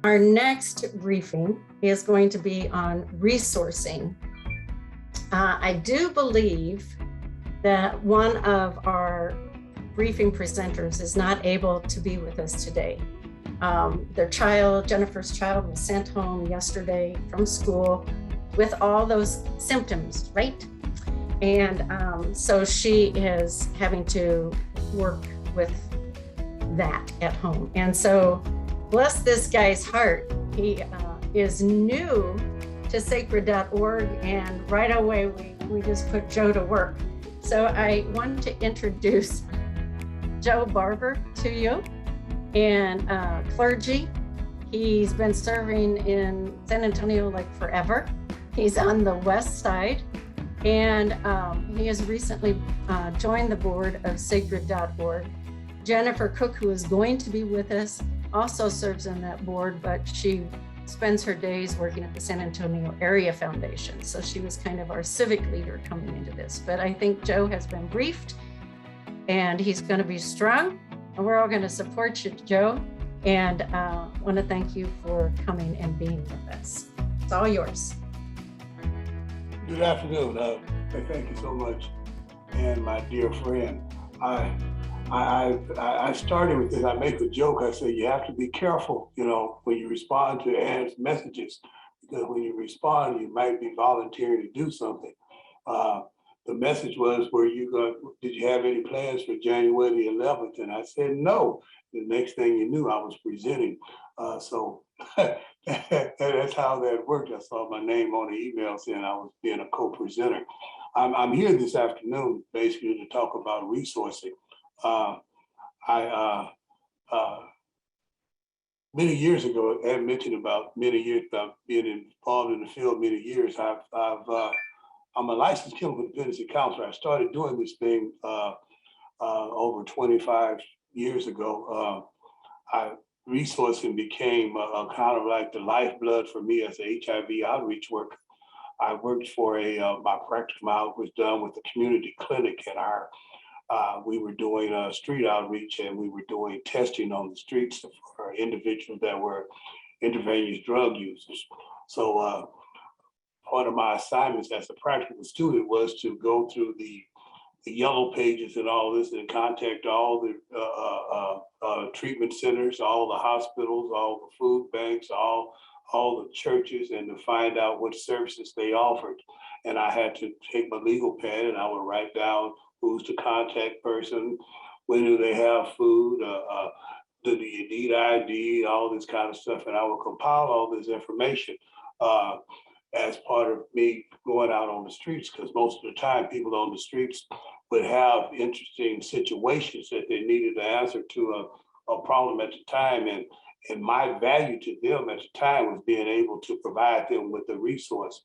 Our next briefing is going to be on resourcing. I do believe that one of our briefing presenters is not able to be with us today. Their child, Jennifer's child, was sent home yesterday from school with all those symptoms, right? And so she is having to work with that at home. And so bless this guy's heart, he is new to sacred.org, and right away we just put Joe to work. So I want to introduce Joe Barber to you, and clergy. He's been serving in San Antonio like forever. He's on the west side, and he has recently joined the board of sacred.org. Jennifer Cook, who is going to be with us, also serves on that board, but she spends her days working at the San Antonio Area Foundation. So she was kind of our civic leader coming into this. But I think Joe has been briefed, and he's going to be strong, and we're all going to support you, Joe. And I want to thank you for coming and being with us. It's all yours. Good afternoon. Thank you so much. And my dear friend, I started with this. I make a joke. I say, you have to be careful, when you respond to Anne's messages, because when you respond, you might be volunteering to do something. The message was, did you have any plans for January the 11th? And I said, no. The next thing you knew, I was presenting. So that's how that worked. I saw my name on the email saying I was being a co-presenter. I'm here this afternoon, basically, to talk about resourcing. Many years ago, I had mentioned about many years about being involved in the field many years. I'm a licensed chemical dependency counselor. I started doing this thing over 25 years ago. Resourcing became kind of like the lifeblood for me as an HIV outreach worker. I worked for my practical out was done with the community clinic, and we were doing street outreach, and we were doing testing on the streets for individuals that were intravenous drug users. So one of my assignments as a practical student was to go through the yellow pages and all this and contact all the treatment centers, all the hospitals, all the food banks, all the churches, and to find out what services they offered. And I had to take my legal pad and I would write down who's the contact person, when do they have food, do you need ID, all this kind of stuff. And I would compile all this information as part of me going out on the streets, because most of the time people on the streets would have interesting situations that they needed to answer to a problem at the time. And my value to them at the time was being able to provide them with the resource.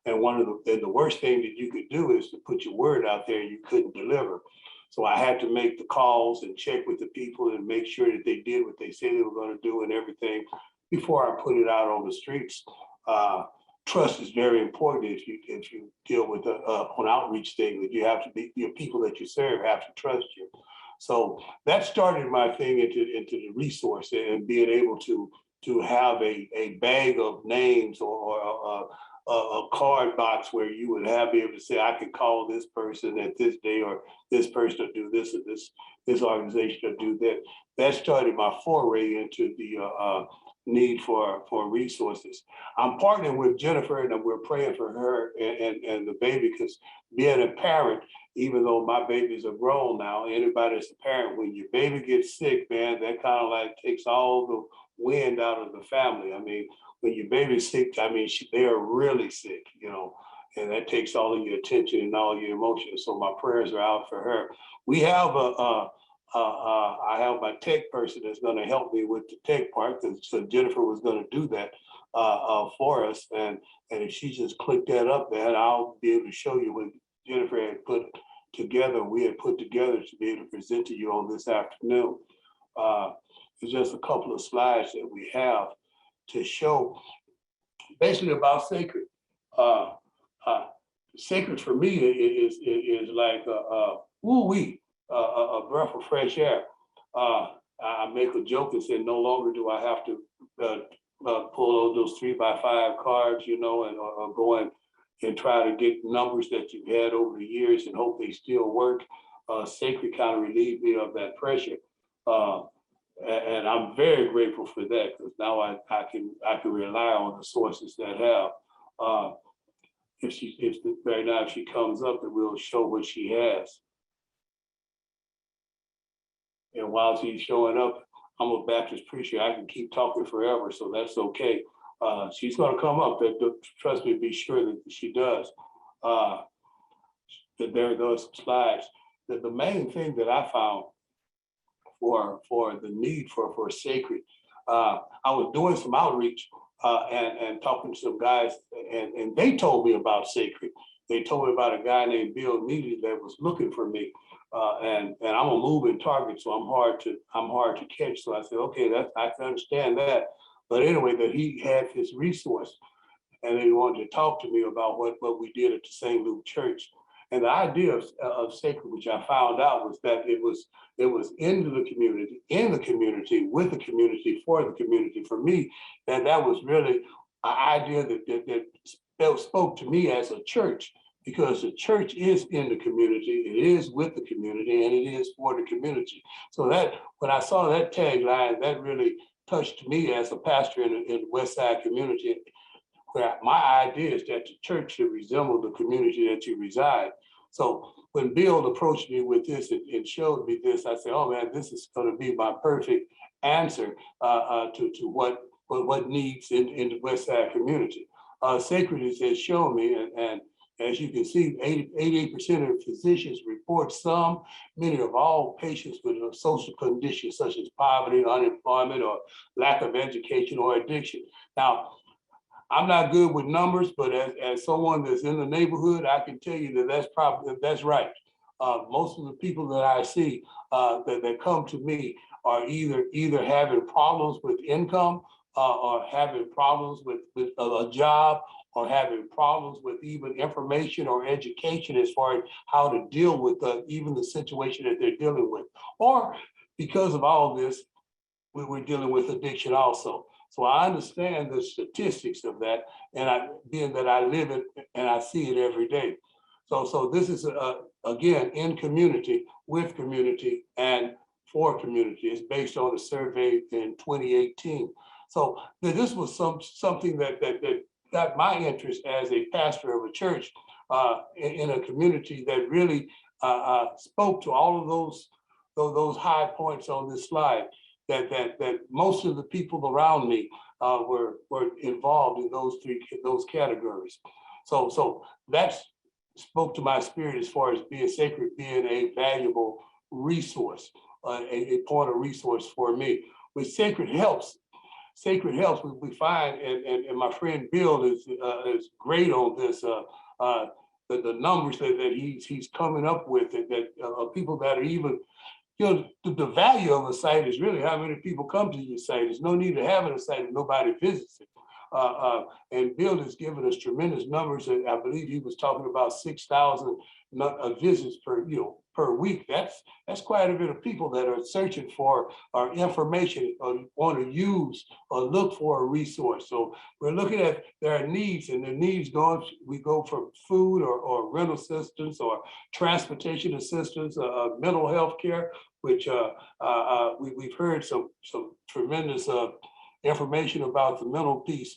And the worst thing that you could do is to put your word out there and you couldn't deliver. So I had to make the calls and check with the people and make sure that they did what they said they were going to do and everything before I put it out on the streets. Trust is very important if you deal with an outreach thing, that you have to be, your people that you serve have to trust you. So that started my thing into the resource and being able to have a bag of names or a card box where you would be able to say, I can call this person at this day, or this person to do this, or this organization to do that. That started my foray into the need for resources. I'm partnering with Jennifer, and we're praying for her and the baby, because being a parent, even though my babies are grown now, anybody that's a parent, when your baby gets sick, man, that kind of like takes all the wind out of the family. I mean, when your baby's sick, I mean, they are really sick, and that takes all of your attention and all your emotions. So my prayers are out for her. We have I have my tech person that's going to help me with the tech part. So Jennifer was going to do that for us. And if she just click that up, man, I'll be able to show you what Jennifer had put together. We had put together to be able to present to you on this afternoon. It's just a couple of slides that we have to show basically about sacred. Sacred for me is like woo-wee. A breath of fresh air. I make a joke and say, no longer do I have to pull those 3x5 cards, you know, and or go and try to get numbers that you've had over the years and hope they still work. Sacred kind of relieved me of that pressure. And I'm very grateful for that, because now I can rely on the sources that have. If right now if she comes up, then we'll show what she has. And while she's showing up, I'm a Baptist preacher. I can keep talking forever, so that's okay. She's going to come up. Trust me, be sure that she does. There goes some slides. The main thing that I found for the need for sacred, I was doing some outreach and talking to some guys, and they told me about sacred. They told me about a guy named Bill Neely that was looking for me. And I'm a moving target, so I'm hard to catch. So I said, okay, I can understand that. But anyway, that he had this resource, and they wanted to talk to me about what we did at the St. Luke Church. And the idea of sacred, which I found out, was that it was into the community, in the community, with the community, for the community. For me, that was really an idea that spoke to me as a church, because the church is in the community, it is with the community, and it is for the community. So that, when I saw that tagline, that really touched me as a pastor in the West Side community, where my idea is that the church should resemble the community that you reside. So when Bill approached me with this and showed me this, I said, oh man, this is going to be my perfect answer to what needs in the West Side community. Sacred has shown me, and as you can see, 88% of physicians report some, many of all patients with social conditions such as poverty, unemployment, or lack of education or addiction. Now, I'm not good with numbers, but as someone that's in the neighborhood, I can tell you that's right. Most of the people that I see that come to me are either having problems with income or having problems with a job, or having problems with even information or education as far as how to deal with even the situation that they're dealing with. Or because of all this, we're dealing with addiction also. So I understand the statistics of that, and being that I live it and I see it every day. So this is again in community, with community, and for community. It's based on a survey in 2018. So this was something that got my interest as a pastor of a church in a community that really spoke to all of those high points on this slide. That most of the people around me were involved in those categories. So that spoke to my spirit as far as being sacred, being a valuable resource, a point of resource for me. With sacred helps, we find, and my friend Bill is great on this. The numbers that he's coming up with, that people that are even, you know, the value of a site is really how many people come to your site. There's no need of having a site if nobody visits it. And Bill has given us tremendous numbers. And I believe he was talking about 6,000 visits per week. That's quite a bit of people that are searching for our information or want to use or look for a resource. So we're looking at their needs, and their needs we go from food or rental assistance or transportation assistance, mental health care, which we've heard some tremendous information about the mental piece,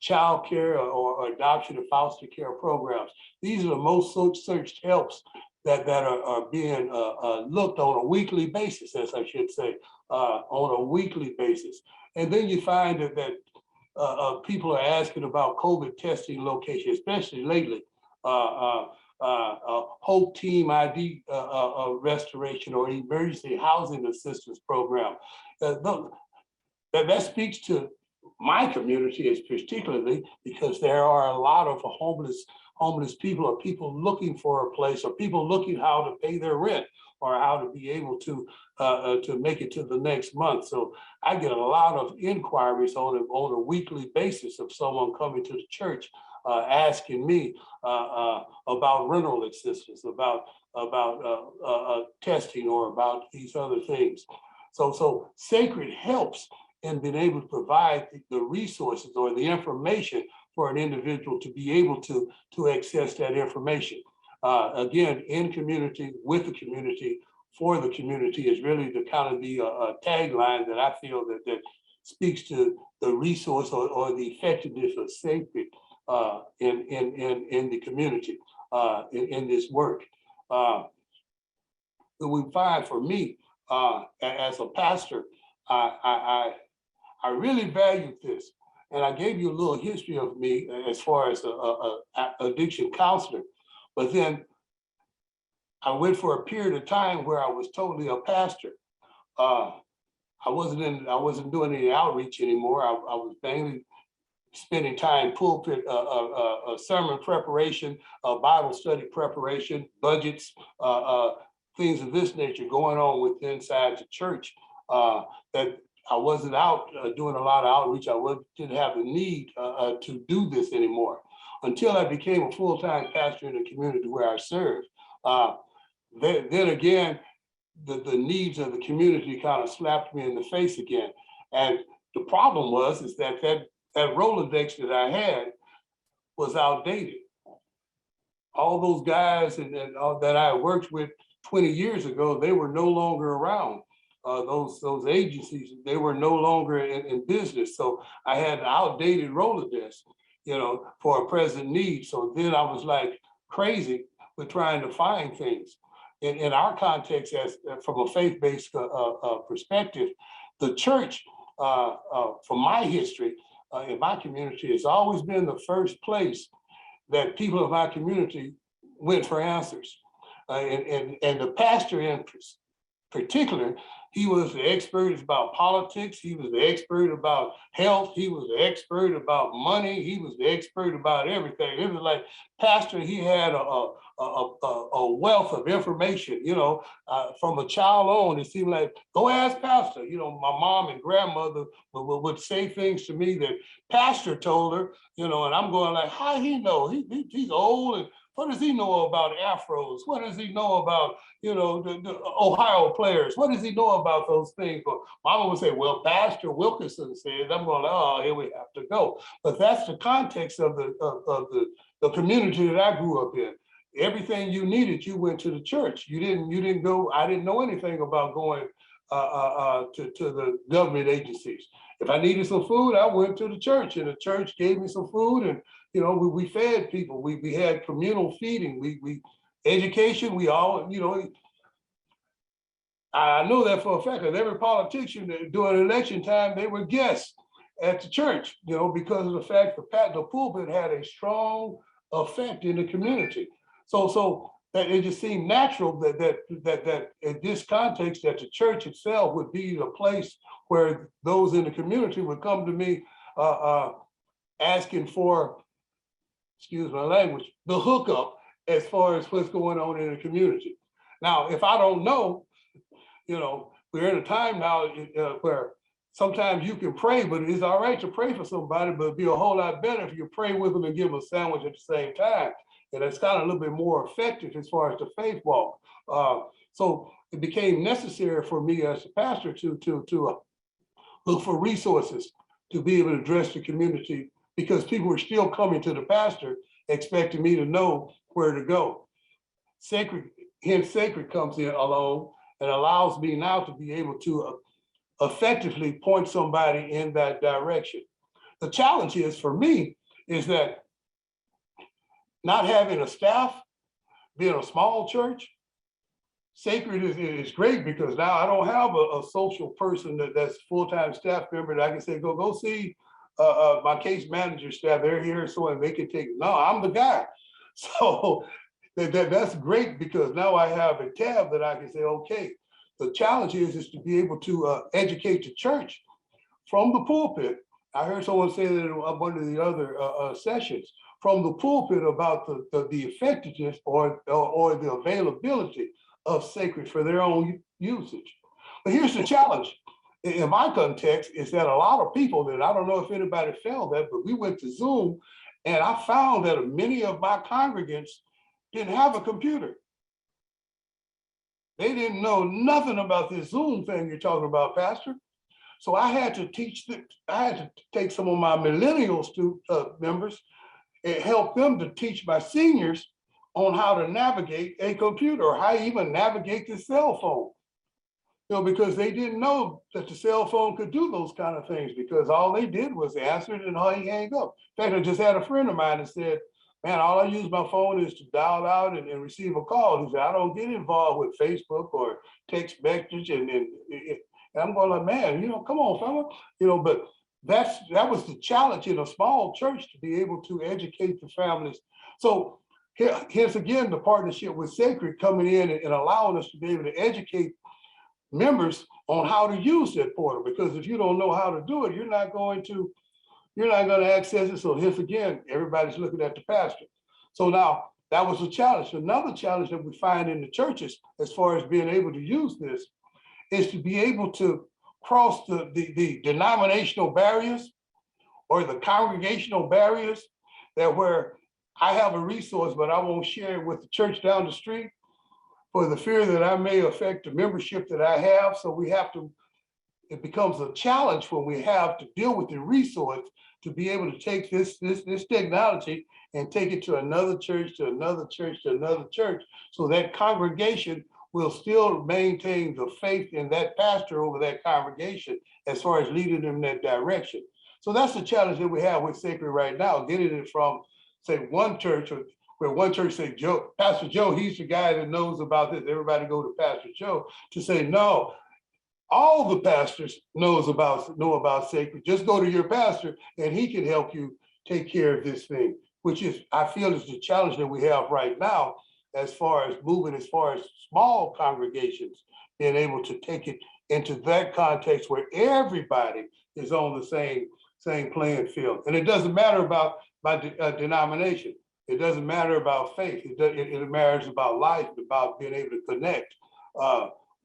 child care or adoption and foster care programs. These are the most searched helps that are being looked on a weekly basis, as I should say, on a weekly basis. And then you find that people are asking about COVID testing location, especially lately. Hope Team ID restoration or emergency housing assistance program. That speaks to my community as particularly because there are a lot of homeless people, or people looking for a place, or people looking how to pay their rent, or how to be able to make it to the next month. So I get a lot of inquiries on a weekly basis of someone coming to the church asking me about rental assistance, about testing, or about these other things. So sacred helps in being able to provide the resources or the information for an individual to be able to access that information. Again, in community, with the community, for the community is really the kind of the tagline that I feel that speaks to the resource or the effectiveness of sacred in the community, in this work. We find for me, as a pastor, I really valued this. And I gave you a little history of me as far as a addiction counselor. But then I went for a period of time where I was totally a pastor. I wasn't doing any outreach anymore. I was mainly spending time pulpit, sermon preparation, Bible study preparation, budgets, things of this nature going on with inside the church, that I wasn't out doing a lot of outreach. Didn't have the need to do this anymore until I became a full-time pastor in the community where I served. Then again, the needs of the community kind of slapped me in the face again. And the problem is that Rolodex that I had was outdated. All those guys that I worked with 20 years ago, they were no longer around. Those agencies, they were no longer in business. So I had an outdated Rolodex, for a present need. So then I was like crazy with trying to find things. In our context, as from a faith-based perspective, the church, from my history, in my community, has always been the first place that people of my community went for answers. And the pastor in particular, he was the expert about politics. He was the expert about health. He was the expert about money. He was the expert about everything. It was like pastor, he had a wealth of information, from a child on. It seemed like, go ask pastor. My mom and grandmother would say things to me that pastor told her, and I'm going like, how he know? He's old, and what does he know about afros? What does he know about, the Ohio players? What does he know about those things? But mama would say, well, Pastor Wilkerson said. I'm going, oh, here we have to go. But that's the context of the community that I grew up in. Everything you needed, you went to the church. You didn't go. I didn't know anything about going to the government agencies. If I needed some food, I went to the church, and the church gave me some food, and we fed people. We had communal feeding. We education. We all, I know that for a fact. That every politician during election time, they were guests at the church. Because of the fact the pulpit had a strong effect in the community. So that it just seemed natural that in this context, that the church itself would be the place where those in the community would come to me asking for, excuse my language, the hookup as far as what's going on in the community. Now, if I don't know, we're in a time now where sometimes you can pray, but it's all right to pray for somebody, but it'd be a whole lot better if you pray with them and give them a sandwich at the same time. And it's kind of a little bit more effective as far as the faith walk. So it became necessary for me as a pastor to look for resources to be able to address the community, because people were still coming to the pastor expecting me to know where to go. Hence sacred comes in along and allows me now to be able to effectively point somebody in that direction. The challenge is for me is that not having a staff, being a small church, sacred is great, because now I don't have a social person that's full-time staff member that I can say, go see my case manager staff, they're here, so and they can take, no, I'm the guy. So that's great, because now I have a tab that I can say, okay. The challenge is to be able to educate the church from the pulpit. I heard someone say that in one of the other sessions, from the pulpit about the effectiveness or the availability of sacred for their own usage. But here's the challenge. In my context, is that a lot of people, that I don't know if anybody felt that, but we went to Zoom, and I found that many of my congregants didn't have a computer. They didn't know nothing about this Zoom thing you're talking about, Pastor. So I had to I had to take some of my millennial members and help them to teach my seniors on how to navigate a computer or how to even navigate the cell phone. Because they didn't know that the cell phone could do those kind of things, because all they did was answer it and hang up. In fact, I just had a friend of mine that said, man, all I use my phone is to dial out and receive a call. He said, I don't get involved with Facebook or text message. And I'm going like, man, come on, fella. But that was the challenge in a small church, to be able to educate the families. So here's again the partnership with Sacred coming in and allowing us to be able to educate members on how to use that portal, because if you don't know how to do it, you're not going to access it. So here's again, everybody's looking at the pastor. So now that was a challenge. Another challenge that we find in the churches, as far as being able to use this, is to be able to cross the denominational barriers or the congregational barriers, that where I have a resource, but I won't share it with the church down the street for the fear that I may affect the membership that I have. So it becomes a challenge when we have to deal with the resource to be able to take this technology and take it to another church, to another church, to another church, so that congregation will still maintain the faith in that pastor over that congregation as far as leading them in that direction. So that's the challenge that we have with Sacred right now, getting it from, say, one church, or where one church say, Pastor Joe, he's the guy that knows about this. Everybody go to Pastor Joe, to say, no, all the pastors know about Sacred. Just go to your pastor and he can help you take care of this thing, which is, I feel, is the challenge that we have right now, as far as small congregations, being able to take it into that context where everybody is on the same playing field. And it doesn't matter about my denomination. It doesn't matter about faith. It matters about life, about being able to connect,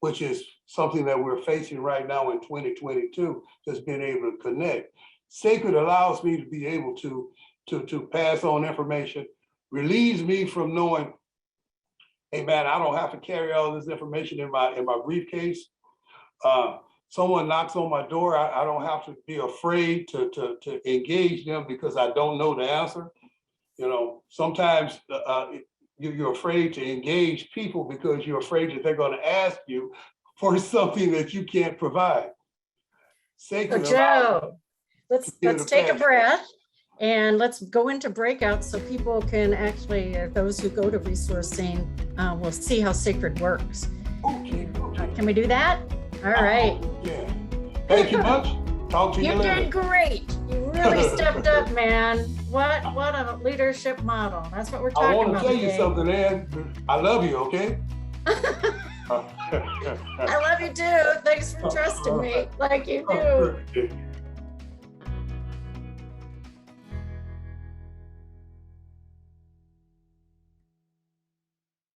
which is something that we're facing right now in 2022, just being able to connect. Sacred allows me to be able to pass on information, relieves me from knowing, hey man, I don't have to carry all this information in my briefcase. Someone knocks on my door, I don't have to be afraid to engage them because I don't know the answer. Sometimes you're afraid to engage people because you're afraid that they're going to ask you for something that you can't provide. So Joe, let's take a breath and let's go into breakouts so people can actually, those who go to resourcing, will see how Sacred works. Okay. Can we do that? All right. Yeah. Thank you much. Talk to you later. You did great. You really stepped up, man. What a leadership model. That's what we're talking about. I want to tell you something, Ann. I love you, okay? I love you too. Thanks for trusting me like you do.